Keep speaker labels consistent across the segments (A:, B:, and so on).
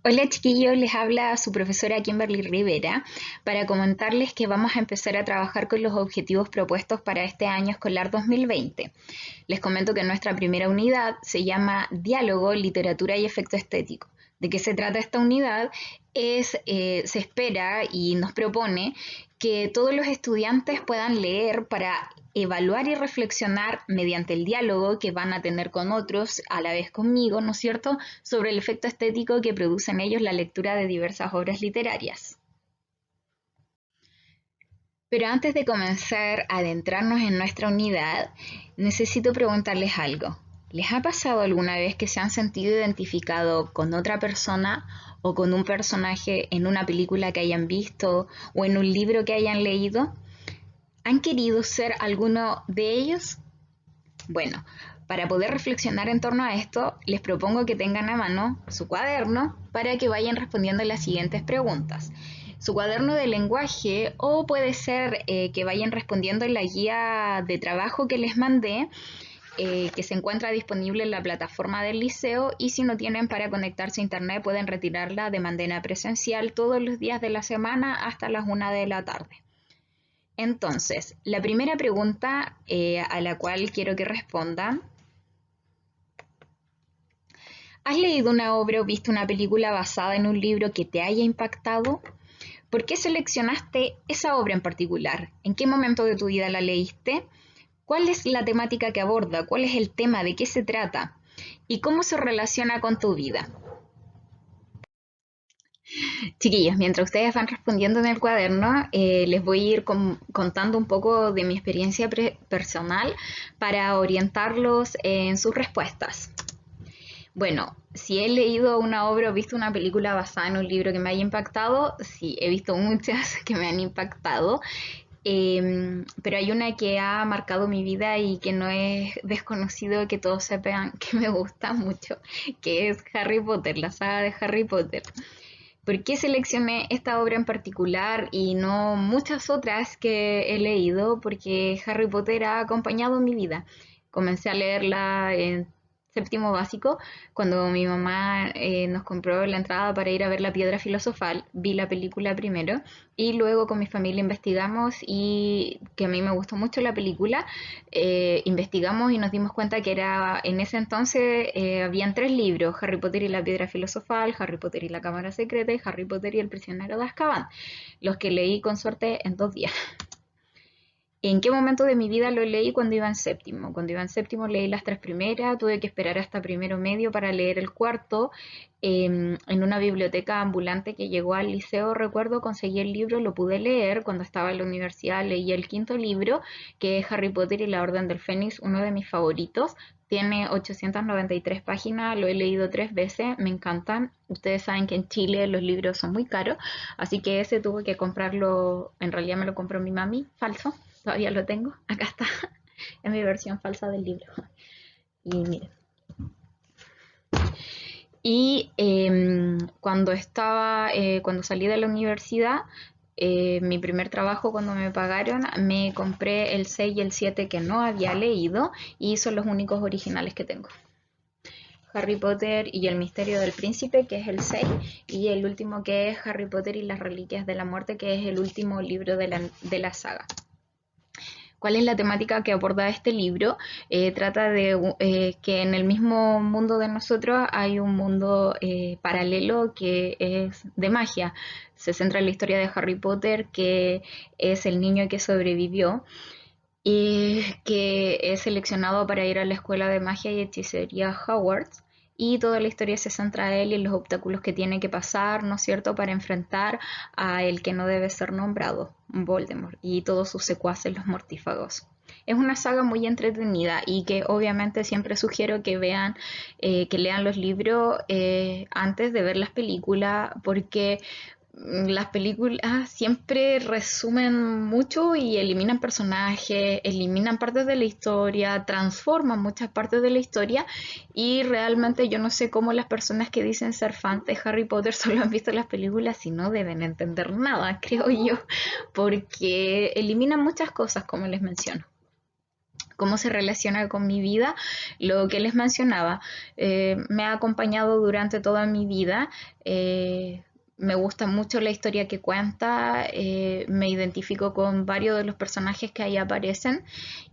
A: Hola chiquillos, les habla su profesora Kimberly Rivera para comentarles que vamos a empezar a trabajar con los objetivos propuestos para este año escolar 2020. Les comento que nuestra primera unidad se llama Diálogo, Literatura y Efecto Estético. ¿De qué se trata esta unidad? Se espera y nos propone que todos los estudiantes puedan leer para evaluar y reflexionar mediante el diálogo que van a tener con otros, a la vez conmigo, ¿no es cierto?, sobre el efecto estético que produce en ellos la lectura de diversas obras literarias. Pero antes de comenzar a adentrarnos en nuestra unidad, necesito preguntarles algo. ¿Les ha pasado alguna vez que se han sentido identificados con otra persona o con un personaje en una película que hayan visto o en un libro que hayan leído? ¿Han querido ser alguno de ellos? Bueno, para poder reflexionar en torno a esto, les propongo que tengan a mano su cuaderno para que vayan respondiendo las siguientes preguntas. Su cuaderno de lenguaje o puede ser que vayan respondiendo en la guía de trabajo que les mandé, que se encuentra disponible en la plataforma del liceo, y si no tienen para conectarse a internet pueden retirarla de manera presencial todos los días de la semana hasta las 1 de la tarde. Entonces, la primera pregunta a la cual quiero que respondan: ¿has leído una obra o visto una película basada en un libro que te haya impactado? ¿Por qué seleccionaste esa obra en particular? ¿En qué momento de tu vida la leíste? ¿Cuál es la temática que aborda? ¿Cuál es el tema? ¿De qué se trata? ¿Y cómo se relaciona con tu vida? Chiquillos, mientras ustedes van respondiendo en el cuaderno, les voy a ir contando un poco de mi experiencia personal para orientarlos en sus respuestas. Bueno, si he leído una obra o visto una película basada en un libro que me haya impactado, sí, he visto muchas que me han impactado, pero hay una que ha marcado mi vida y que no es desconocido que todos sepan que me gusta mucho, que es Harry Potter, la saga de Harry Potter. ¿Por qué seleccioné esta obra en particular y no muchas otras que he leído? Porque Harry Potter ha acompañado mi vida. Comencé a leerla en séptimo básico, cuando mi mamá nos compró la entrada para ir a ver La Piedra Filosofal. Vi la película primero y luego con mi familia investigamos, y que a mí me gustó mucho la película. Investigamos y nos dimos cuenta que era en ese entonces habían tres libros: Harry Potter y la Piedra Filosofal, Harry Potter y la Cámara Secreta y Harry Potter y el Prisionero de Azkaban, los que leí con suerte en 2 días. ¿En qué momento de mi vida lo leí? Cuando iba en séptimo. Cuando iba en séptimo leí las tres primeras, tuve que esperar hasta primero medio para leer el cuarto. En una biblioteca ambulante que llegó al liceo, recuerdo, conseguí el libro, lo pude leer. Cuando estaba en la universidad leí el quinto libro, que es Harry Potter y la Orden del Fénix, uno de mis favoritos. Tiene 893 páginas, lo he leído 3 veces, me encantan. Ustedes saben que en Chile los libros son muy caros, así que ese tuve que comprarlo, en realidad me lo compró mi mami, falso, todavía lo tengo, acá está, es mi versión falsa del libro. Y miren. Y cuando salí de la universidad, mi primer trabajo, cuando me pagaron, me compré el 6 y el 7 que no había leído, y son los únicos originales que tengo. Harry Potter y el Misterio del Príncipe, que es el 6, y el último, que es Harry Potter y las Reliquias de la Muerte, que es el último libro de la saga. ¿Cuál es la temática que aborda este libro? Trata de que en el mismo mundo de nosotros hay un mundo paralelo que es de magia. Se centra en la historia de Harry Potter, que es el niño que sobrevivió y que es seleccionado para ir a la escuela de magia y hechicería Hogwarts, y toda la historia se centra en él y en los obstáculos que tiene que pasar, ¿no es cierto?, para enfrentar a el que no debe ser nombrado, Voldemort, y todos sus secuaces, los mortífagos. Es una saga muy entretenida y que obviamente siempre sugiero que vean, que lean los libros antes de ver las películas, porque las películas siempre resumen mucho y eliminan personajes, eliminan partes de la historia, transforman muchas partes de la historia, y realmente yo no sé cómo las personas que dicen ser fans de Harry Potter solo han visto las películas y no deben entender nada, creo yo, porque eliminan muchas cosas, como les menciono. cómo se relaciona con mi vida, lo que les mencionaba, me ha acompañado durante toda mi vida. Me gusta mucho la historia que cuenta, me identifico con varios de los personajes que ahí aparecen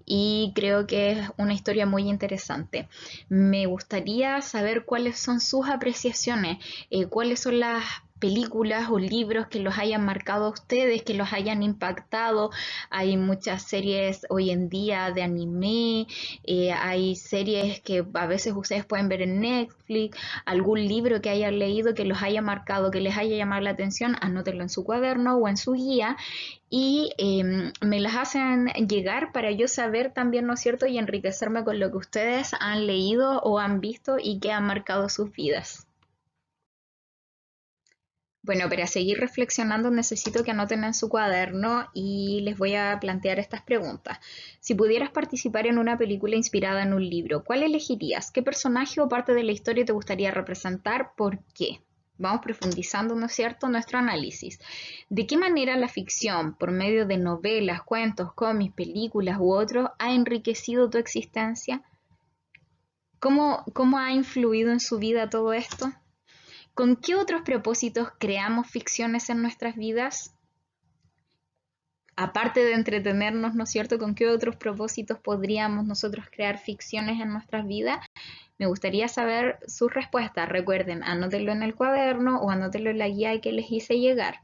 A: y creo que es una historia muy interesante. Me gustaría saber cuáles son sus apreciaciones, cuáles son las películas o libros que los hayan marcado a ustedes, que los hayan impactado. Hay muchas series hoy en día de anime, hay series que a veces ustedes pueden ver en Netflix, algún libro que hayan leído que los haya marcado, que les haya llamado la atención, anótenlo en su cuaderno o en su guía y me las hacen llegar para yo saber también, ¿no es cierto?, y enriquecerme con lo que ustedes han leído o han visto y que han marcado sus vidas. Bueno, para seguir reflexionando necesito que anoten en su cuaderno y les voy a plantear estas preguntas. Si pudieras participar en una película inspirada en un libro, ¿cuál elegirías? ¿Qué personaje o parte de la historia te gustaría representar? ¿Por qué? Vamos profundizando, ¿no es cierto?, nuestro análisis. ¿De qué manera la ficción, por medio de novelas, cuentos, cómics, películas u otros, ha enriquecido tu existencia? ¿Cómo ha influido en su vida todo esto? ¿Con qué otros propósitos creamos ficciones en nuestras vidas? Aparte de entretenernos, ¿no es cierto? ¿Con qué otros propósitos podríamos nosotros crear ficciones en nuestras vidas? Me gustaría saber sus respuestas. Recuerden, anótenlo en el cuaderno o anótenlo en la guía que les hice llegar.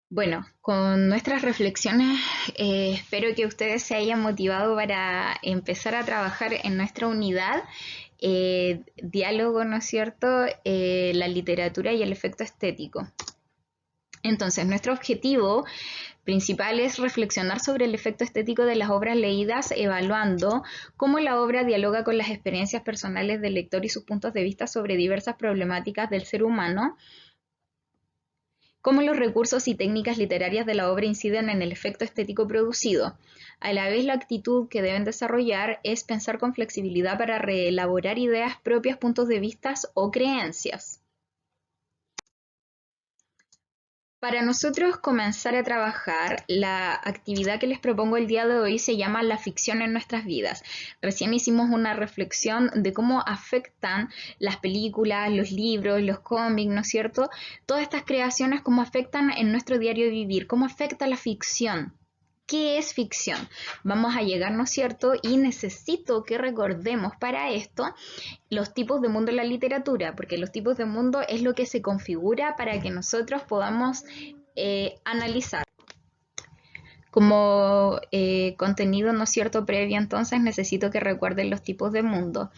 A: Bueno, con nuestras reflexiones espero que ustedes se hayan motivado para empezar a trabajar en nuestra unidad. Diálogo, ¿no es cierto? La literatura y el efecto estético. Entonces, nuestro objetivo principal es reflexionar sobre el efecto estético de las obras leídas, evaluando cómo la obra dialoga con las experiencias personales del lector y sus puntos de vista sobre diversas problemáticas del ser humano, cómo los recursos y técnicas literarias de la obra inciden en el efecto estético producido. A la vez, la actitud que deben desarrollar es pensar con flexibilidad para reelaborar ideas propias, puntos de vista o creencias. Para nosotros comenzar a trabajar, la actividad que les propongo el día de hoy se llama la ficción en nuestras vidas. Recién hicimos una reflexión de cómo afectan las películas, los libros, los cómics, ¿no es cierto? Todas estas creaciones, cómo afectan en nuestro diario vivir, cómo afecta la ficción. ¿Qué es ficción? Vamos a llegar, ¿no es cierto? Y necesito que recordemos para esto los tipos de mundo en la literatura, porque los tipos de mundo es lo que se configura para que nosotros podamos analizar. Como contenido, ¿no es cierto?, previo, entonces necesito que recuerden los tipos de mundo.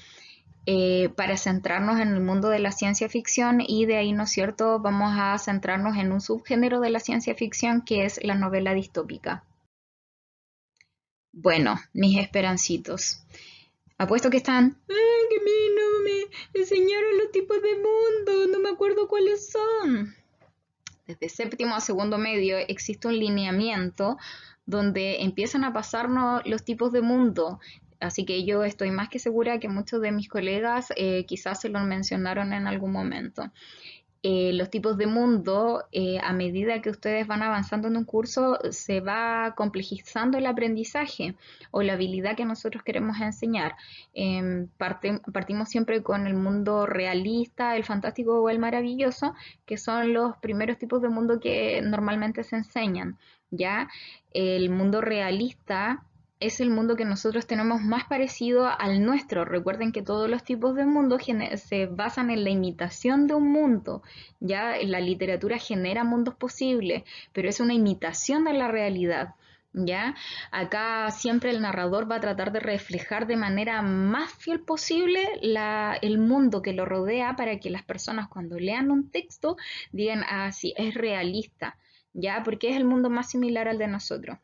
A: Para centrarnos en el mundo de la ciencia ficción y de ahí, ¿no es cierto?, vamos a centrarnos en un subgénero de la ciencia ficción que es la novela distópica. Bueno, mis esperancitos, apuesto que están, que a mí no me enseñaron los tipos de mundo, no me acuerdo cuáles son. Desde séptimo a segundo medio existe un lineamiento donde empiezan a pasarnos los tipos de mundo. Así que yo estoy más que segura que muchos de mis colegas quizás se lo mencionaron en algún momento. Los tipos de mundo, a medida que ustedes van avanzando en un curso, se va complejizando el aprendizaje o la habilidad que nosotros queremos enseñar. Partimos siempre con el mundo realista, el fantástico o el maravilloso, que son los primeros tipos de mundo que normalmente se enseñan, ¿ya? El mundo realista es el mundo que nosotros tenemos más parecido al nuestro. Recuerden que todos los tipos de mundo se basan en la imitación de un mundo. Ya la literatura genera mundos posibles, pero es una imitación de la realidad. ¿Ya? Acá siempre el narrador va a tratar de reflejar de manera más fiel posible el mundo que lo rodea para que las personas cuando lean un texto digan, ah, sí, es realista, ¿ya? Porque es el mundo más similar al de nosotros.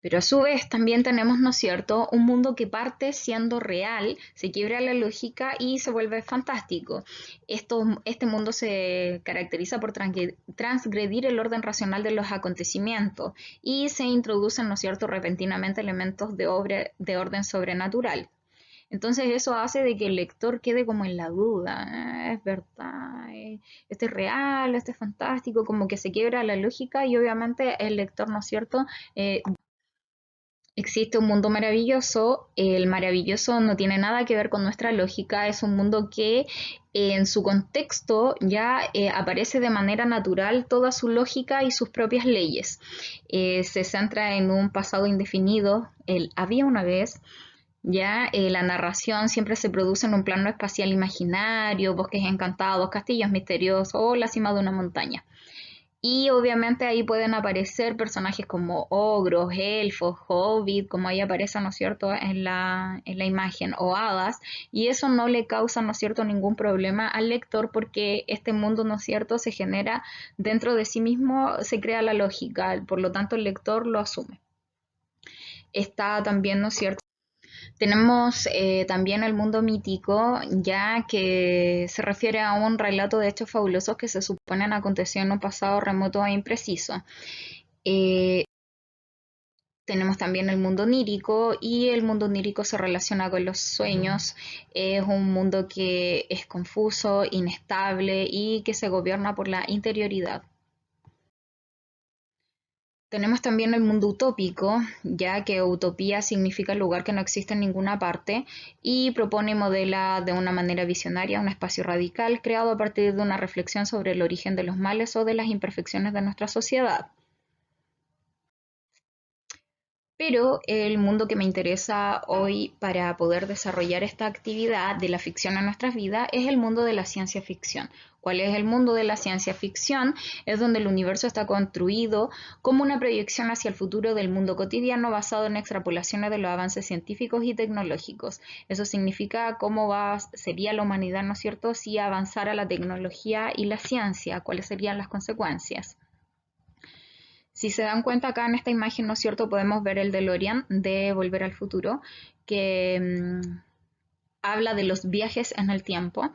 A: Pero a su vez también tenemos, ¿no es cierto?, un mundo que parte siendo real, se quiebra la lógica y se vuelve fantástico. Este mundo se caracteriza por transgredir el orden racional de los acontecimientos y se introducen, ¿no es cierto?, repentinamente elementos de orden sobrenatural. Entonces eso hace de que el lector quede como en la duda, es verdad, esto es real, esto es fantástico, como que se quiebra la lógica y obviamente el lector, ¿no es cierto? Existe un mundo maravilloso, el maravilloso no tiene nada que ver con nuestra lógica, es un mundo que en su contexto ya aparece de manera natural toda su lógica y sus propias leyes. Se centra en un pasado indefinido, el había una vez, ya la narración siempre se produce en un plano espacial imaginario, bosques encantados, castillos misteriosos o la cima de una montaña. Y obviamente ahí pueden aparecer personajes como ogros, elfos, hobbit, como ahí aparece, ¿no es cierto?, en la imagen, o hadas, y eso no le causa, ¿no es cierto?, ningún problema al lector porque este mundo, ¿no es cierto?, se genera dentro de sí mismo, se crea la lógica, por lo tanto el lector lo asume. Está también, ¿no es cierto? Tenemos también el mundo mítico, ya que se refiere a un relato de hechos fabulosos que se suponen aconteció en un pasado remoto e impreciso. Eh, Tenemos también el mundo onírico y el mundo onírico se relaciona con los sueños. Es un mundo que es confuso, inestable y que se gobierna por la interioridad. Tenemos también el mundo utópico, ya que utopía significa lugar que no existe en ninguna parte y propone y modela de una manera visionaria un espacio radical creado a partir de una reflexión sobre el origen de los males o de las imperfecciones de nuestra sociedad. Pero el mundo que me interesa hoy para poder desarrollar esta actividad de la ficción en nuestras vidas es el mundo de la ciencia ficción. ¿Cuál es el mundo de la ciencia ficción? Es donde el universo está construido como una proyección hacia el futuro del mundo cotidiano basado en extrapolaciones de los avances científicos y tecnológicos. Eso significa sería la humanidad, ¿no es cierto?, si avanzara la tecnología y la ciencia, cuáles serían las consecuencias. Si se dan cuenta acá en esta imagen, ¿no es cierto?, podemos ver el DeLorean de Volver al Futuro, que habla de los viajes en el tiempo.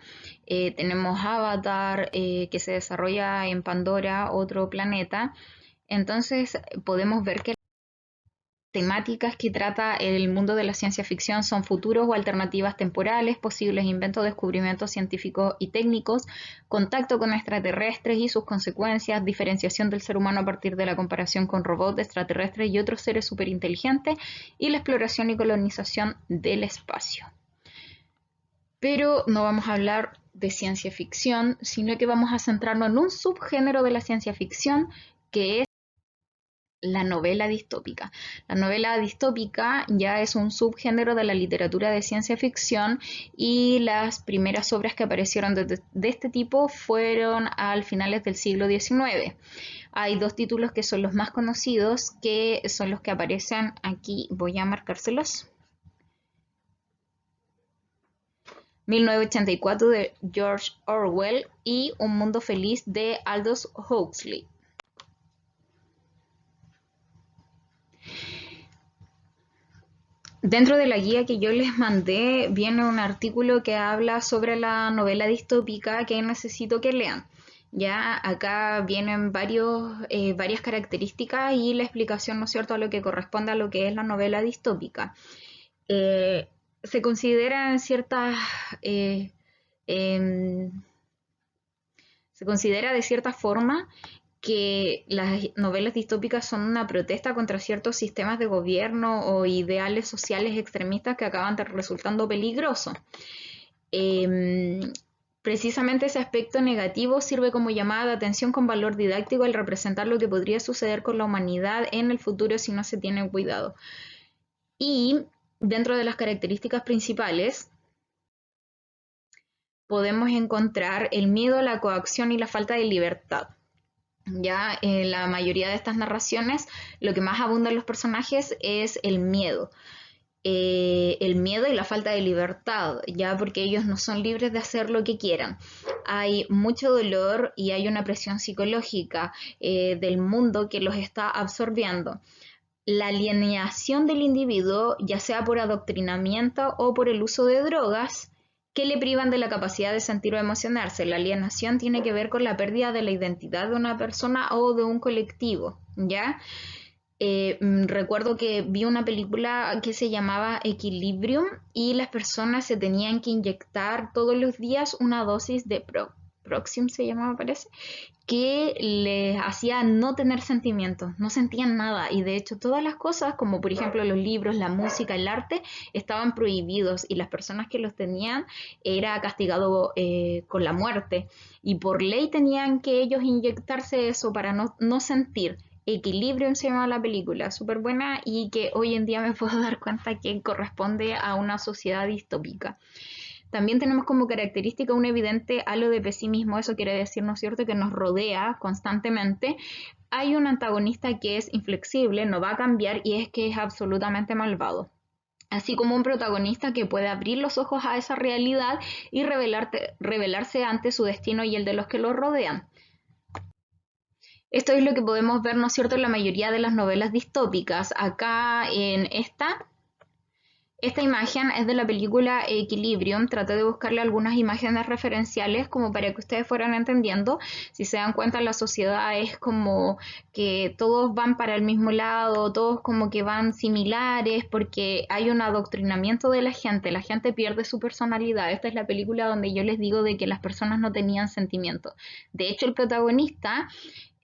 A: Tenemos Avatar, que se desarrolla en Pandora, otro planeta. Entonces podemos ver que temáticas que trata el mundo de la ciencia ficción son futuros o alternativas temporales, posibles inventos, descubrimientos científicos y técnicos, contacto con extraterrestres y sus consecuencias, diferenciación del ser humano a partir de la comparación con robots, extraterrestres y otros seres superinteligentes, y la exploración y colonización del espacio. Pero no vamos a hablar de ciencia ficción, sino que vamos a centrarnos en un subgénero de la ciencia ficción que es la novela distópica. La novela distópica ya es un subgénero de la literatura de ciencia ficción y las primeras obras que aparecieron de este tipo fueron al finales del siglo XIX. Hay dos títulos que son los más conocidos, que son los que aparecen aquí, voy a marcárselos. 1984 de George Orwell y Un mundo feliz de Aldous Huxley. Dentro de la guía que yo les mandé viene un artículo que habla sobre la novela distópica que necesito que lean. Ya acá vienen varias características y la explicación, ¿no es cierto?, a lo que corresponde a lo que es la novela distópica. Se considera se considera de cierta forma que las novelas distópicas son una protesta contra ciertos sistemas de gobierno o ideales sociales extremistas que acaban resultando peligrosos. Precisamente ese aspecto negativo sirve como llamada de atención con valor didáctico al representar lo que podría suceder con la humanidad en el futuro si no se tiene cuidado. Y dentro de las características principales podemos encontrar el miedo, la coacción y la falta de libertad. Ya en la mayoría de estas narraciones lo que más abunda en los personajes es el miedo y la falta de libertad, ya porque ellos no son libres de hacer lo que quieran. Hay mucho dolor y hay una presión psicológica del mundo que los está absorbiendo. La alienación del individuo, ya sea por adoctrinamiento o por el uso de drogas, que le privan de la capacidad de sentir o emocionarse. La alienación tiene que ver con la pérdida de la identidad de una persona o de un colectivo, ¿ya? Recuerdo que vi una película que se llamaba Equilibrium y las personas se tenían que inyectar todos los días una dosis de Proxium, se llamaba, parece, que les hacía no tener sentimientos, no sentían nada y de hecho todas las cosas, como por ejemplo los libros, la música, el arte, estaban prohibidos y las personas que los tenían era castigado con la muerte y por ley tenían que ellos inyectarse eso para no sentir. Equilibrio se llama la película, súper buena y que hoy en día me puedo dar cuenta que corresponde a una sociedad distópica. También tenemos como característica un evidente halo de pesimismo, eso quiere decir, ¿no es cierto?, que nos rodea constantemente. Hay un antagonista que es inflexible, no va a cambiar y es que es absolutamente malvado. Así como un protagonista que puede abrir los ojos a esa realidad y revelarse ante su destino y el de los que lo rodean. Esto es lo que podemos ver, ¿no es cierto?, en la mayoría de las novelas distópicas. Acá en esta imagen es de la película Equilibrium. Traté de buscarle algunas imágenes referenciales como para que ustedes fueran entendiendo. Si se dan cuenta, la sociedad es como que todos van para el mismo lado, todos como que van similares porque hay un adoctrinamiento de la gente. La gente pierde su personalidad. Esta es la película donde yo les digo de que las personas no tenían sentimientos. De hecho, el protagonista,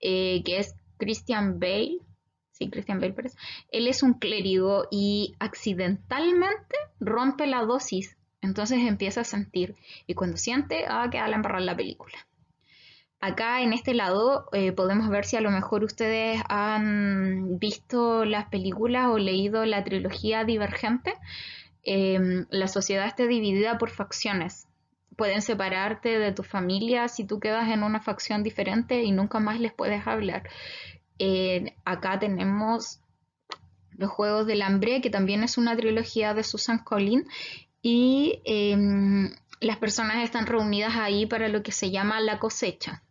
A: que es Christian Bale, sí, Christian Bale parece, él es un clérigo y accidentalmente rompe la dosis, entonces empieza a sentir y cuando siente, queda la embarrada la película. Acá en este lado podemos ver si a lo mejor ustedes han visto las películas o leído la trilogía Divergente. La sociedad está dividida por facciones. Pueden separarte de tu familia si tú quedas en una facción diferente y nunca más les puedes hablar. Acá tenemos Los Juegos del Hambre, que también es una trilogía de Susan Collins, y las personas están reunidas ahí para lo que se llama la cosecha.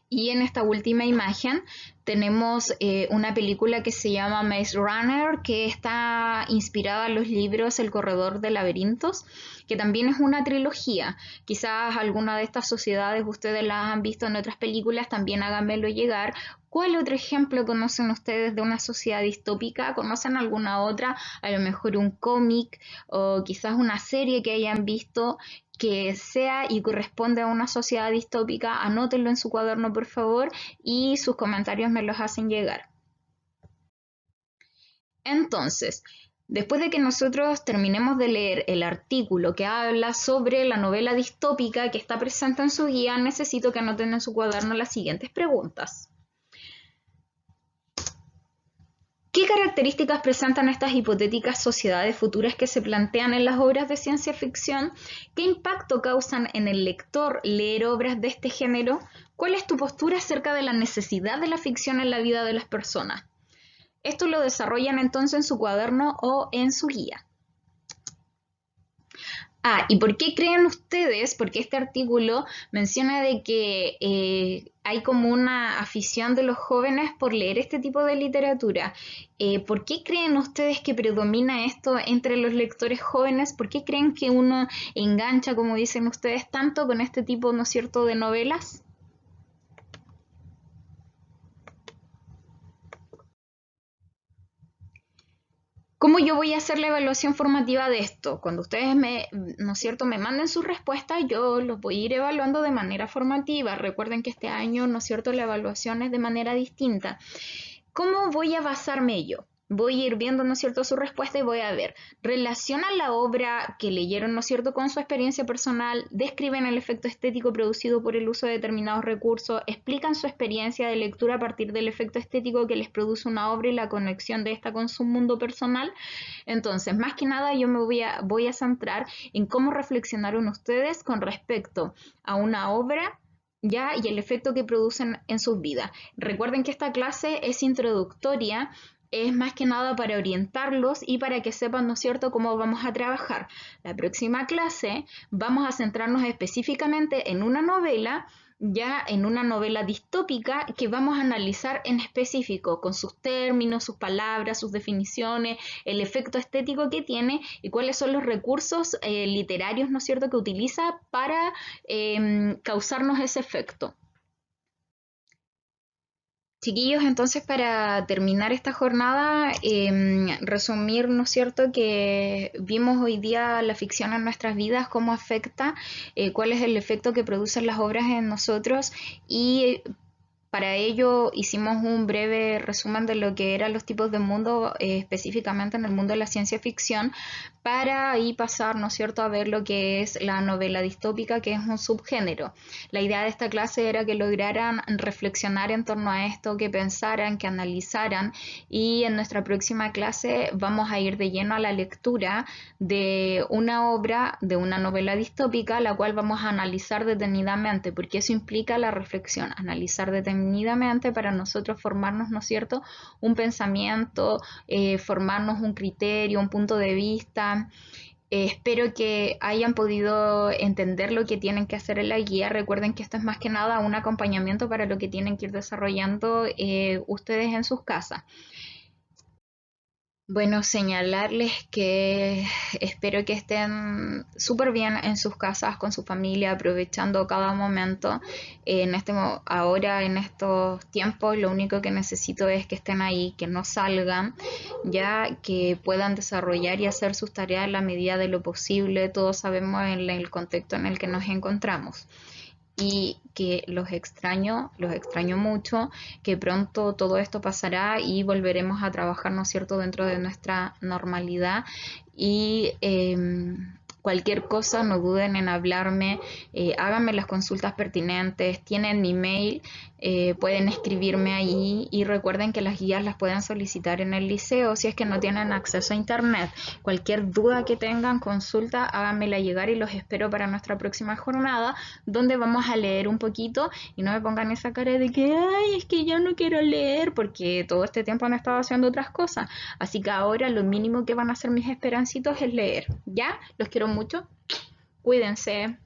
A: Y en esta última imagen tenemos una película que se llama Maze Runner, que está inspirada en los libros El Corredor de Laberintos, que también es una trilogía. Quizás alguna de estas sociedades ustedes las han visto en otras películas, también háganmelo llegar. ¿Cuál otro ejemplo conocen ustedes de una sociedad distópica? ¿Conocen alguna otra? A lo mejor un cómic o quizás una serie que hayan visto que sea y corresponde a una sociedad distópica. Anótenlo en su cuaderno, por favor, y sus comentarios me los hacen llegar. Entonces, después de que nosotros terminemos de leer el artículo que habla sobre la novela distópica que está presente en su guía, necesito que anoten en su cuaderno las siguientes preguntas. ¿Qué características presentan estas hipotéticas sociedades futuras que se plantean en las obras de ciencia ficción? ¿Qué impacto causan en el lector leer obras de este género? ¿Cuál es tu postura acerca de la necesidad de la ficción en la vida de las personas? Esto lo desarrollan entonces en su cuaderno o en su guía. ¿Y por qué creen ustedes? Porque este artículo menciona de que hay como una afición de los jóvenes por leer este tipo de literatura. ¿Por qué creen ustedes que predomina esto entre los lectores jóvenes? ¿Por qué creen que uno engancha, como dicen ustedes, tanto con este tipo, ¿no es cierto?, de novelas? ¿Cómo yo voy a hacer la evaluación formativa de esto? Cuando ustedes ¿no es cierto?, me manden sus respuestas, yo los voy a ir evaluando de manera formativa. Recuerden que este año, ¿no es cierto?, la evaluación es de manera distinta. ¿Cómo voy a basarme yo? Voy a ir viendo, ¿no es cierto?, su respuesta y voy a ver, ¿relacionan la obra que leyeron, ¿no es cierto?, con su experiencia personal? ¿Describen el efecto estético producido por el uso de determinados recursos? ¿Explican su experiencia de lectura a partir del efecto estético que les produce una obra y la conexión de esta con su mundo personal? Entonces, más que nada, yo me voy a centrar en cómo reflexionaron ustedes con respecto a una obra ya y el efecto que producen en sus vidas. Recuerden que esta clase es introductoria, es más que nada para orientarlos y para que sepan, ¿no es cierto?, cómo vamos a trabajar. La próxima clase vamos a centrarnos específicamente en una novela, ya en una novela distópica que vamos a analizar en específico, con sus términos, sus palabras, sus definiciones, el efecto estético que tiene y cuáles son los recursos literarios, ¿no es cierto?, que utiliza para causarnos ese efecto. Chiquillos, entonces para terminar esta jornada, resumir, ¿no es cierto?, que vimos hoy día la ficción en nuestras vidas, cómo afecta, cuál es el efecto que producen las obras en nosotros y para ello hicimos un breve resumen de lo que eran los tipos de mundo, específicamente en el mundo de la ciencia ficción, para ahí pasar, ¿no es cierto?, a ver lo que es la novela distópica, que es un subgénero. La idea de esta clase era que lograran reflexionar en torno a esto, que pensaran, que analizaran, y en nuestra próxima clase vamos a ir de lleno a la lectura de una obra, de una novela distópica, la cual vamos a analizar detenidamente, porque eso implica la reflexión, analizar detenidamente para nosotros formarnos, ¿no es cierto?, un pensamiento, formarnos un criterio, un punto de vista. Espero que hayan podido entender lo que tienen que hacer en la guía. Recuerden que esto es más que nada un acompañamiento para lo que tienen que ir desarrollando ustedes en sus casas. Bueno, señalarles que espero que estén súper bien en sus casas con su familia, aprovechando cada momento. Ahora, en estos tiempos, lo único que necesito es que estén ahí, que no salgan, ya que puedan desarrollar y hacer sus tareas en la medida de lo posible. Todos sabemos en el contexto en el que nos encontramos y que los extraño mucho, que pronto todo esto pasará y volveremos a trabajar, ¿no es cierto?, dentro de nuestra normalidad y cualquier cosa no duden en hablarme, háganme las consultas pertinentes, tienen mi mail, pueden escribirme ahí y recuerden que las guías las pueden solicitar en el liceo si es que no tienen acceso a internet. Cualquier duda que tengan, consulta, háganmela llegar y los espero para nuestra próxima jornada donde vamos a leer un poquito y no me pongan esa cara de que ay, es que yo no quiero leer porque todo este tiempo han estado haciendo otras cosas. Así que ahora lo mínimo que van a hacer mis esperancitos es leer. ¿Ya? Los quiero mucho. Cuídense.